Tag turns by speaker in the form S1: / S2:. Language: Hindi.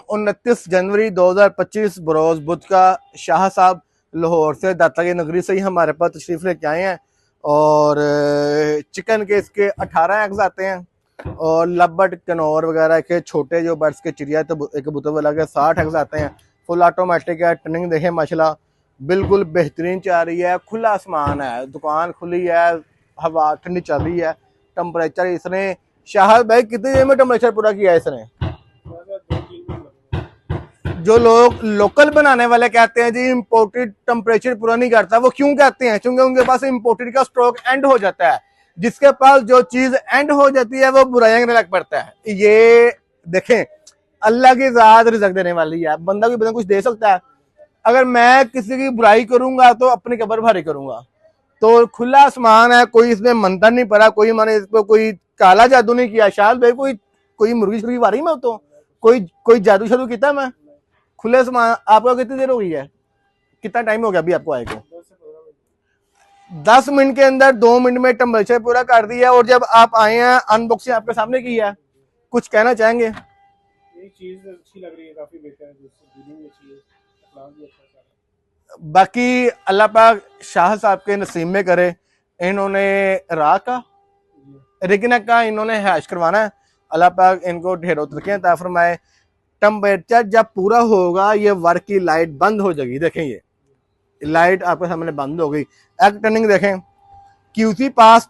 S1: 29 जनवरी 2025 बरोज बुध का शाह साहब लाहौर से दाता की नगरी से ही हमारे पास तशरीफ लेके आए हैं और चिकन के इसके 18 एग्स आते हैं और लबट कनौर वगैरह के छोटे जो बर्ड्स के चिड़िया तो एक कबूतर वाला के 60 एग्स आते हैं। फुल ऑटोमेटिक है। टर्निंग देखें माशाल्लाह बिल्कुल बेहतरीन चल रही है। खुला आसमान है, दुकान खुली है, हवा ठंडी चल रही है। टेम्परेचर इसने शाह भाई कितनी देर में टेम्परेचर पूरा किया है इसने? जो लोग लोकल बनाने वाले कहते हैं जी इम्पोर्टेड टेम्परेचर पूरा नहीं करता, वो क्यों कहते हैं? क्योंकि उनके पास इम्पोर्टेड का स्टॉक एंड हो जाता है। जिसके पास जो चीज एंड हो जाती है वो बुराइयां करने लग पड़ता है। ये देखें अल्लाह की ज़ात रिज़्क़ देने वाली है। बंदा कोई बंदा कुछ दे सकता है। अगर मैं किसी की बुराई करूंगा तो अपनी कब्र भारी करूंगा। तो खुला आसमान है, कोई इसमें मंत्र नहीं पड़ा, कोई मैंने इस पर कोई काला जादू नहीं किया। शायद भाई कोई मुर्गी शुर्गी मारी मैं तो कोई जादू शादू किया मैं? खुले आसमान। आपको कितनी देर हो गई है? कितना टाइम हो गया अभी आपको आए को? 10 मिनट के अंदर 2 मिनट में टेम्परेचर पूरा कर दिया। और जब आप आए हैं अनबॉक्सिंग आपके सामने की है, कुछ कहना चाहेंगे?
S2: ये चीज अच्छी लग रही है, काफी बेहतर है, अच्छी है, अखलाक भी अच्छा।
S1: बाकी अल्लाह पाक शाह साहब के नसीब में करे। इन्होंने राह का रिकना का इन्होंने हैश करवाना है। अल्लाह पाक इनको ढेरों तरक्कियां अता फरमाए। टेम्परेचर जब पूरा होगा ये वर्क की लाइट बंद हो जाएगी। देखें ये लाइट आपके सामने बंद हो गई। एग टर्निंग देखें, क्यूसी पास